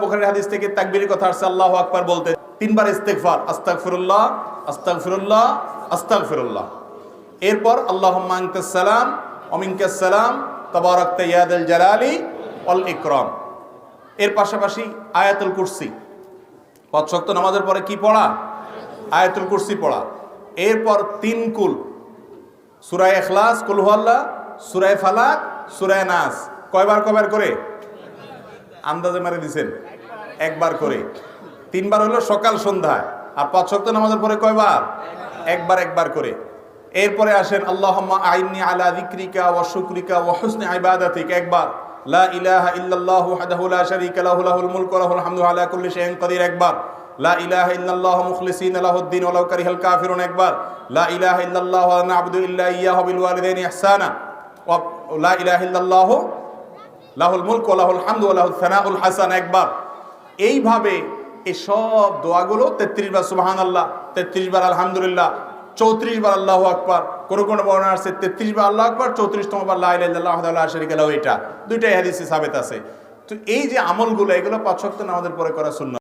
বুখারীর হাদিস থেকে তাকবীরের কথা আসছে আল্লাহু আকবার বলতে তিনবার ইস্তিগফার, আস্তাগফিরুল্লাহ আস্তাগফিরুল্লাহ আস্তাগফিরুল্লাহ। এরপর আল্লাহুম্মা আনতাস সালাম ওয়া মিনকাস সালাম তাবারাকতা ইয়া যাল জালালি ওয়াল ইকরাম। এর পাশাপাশি আয়াতুল কুরসি, ৫ ওয়াক্ত নামাজের পরে কি পড়া? আয়াতুল কুরসি পড়া। এরপর ৩ কুল, সূরা ইখলাস, কুল হুয়াল্লাহ, সূরা ফালাক, সূরা নাস। কয়বার করে? আন্দাজে মারে দিছেন? একবার করে। ৩ বার হলো সকাল সন্ধ্যায়। আর ৫ ওয়াক্ত নামাজের পরে কয়বার? একবার করে। এরপরে আসেন আল্লাহুম্মা আইন্নি আলা যিকরিকা ওয়া শুকরিকা ওয়া হুসনি ইবাদাতিকা, একবার। লা ইলাহা ইল্লাল্লাহু ওয়াহদাহু লা শারীকা লাহু লাহুল মুলকু ওয়া লাহুল হামদু আলা কুল্লি শাইইন কাদির, একবার। লা ইলাহা ইল্লাল্লাহু মুখলিসিনা লাহুদ-দ্বীন ওয়ালাউ কারিহাল কাফিরুন, একবার। লা ইলাহা ইল্লাল্লাহু ওয়া লা না'বুদু ইল্লা ইয়্যাহু বিল ওয়ালিদাইনি ইহসানা ওয়া লা ইলাহা ইল্লাল্লাহু লাহুল মুলকু ওয়া লাহুল হামদু ওয়া লাহুস সানাউল হাসান, একবার। এইভাবে এই সব দোয়াগুলো 33 বার সুবহানাল্লাহ, 33 বার আলহামদুলিল্লাহ, 34 বার আল্লাহু আকবার। কোন বর্ণনা আছে 33 বার আল্লাহু আকবার, 34তম বার লা ইলাহা ইল্লাল্লাহু ওয়াহদাহু লা শারীকা লাহু। এটা দুইটাই হাদিসে সাবিত আছে। তো এই যে আমলগুলো, এগুলো ৫ ওয়াক্ত নামাজের পরে করা সুন্নাত।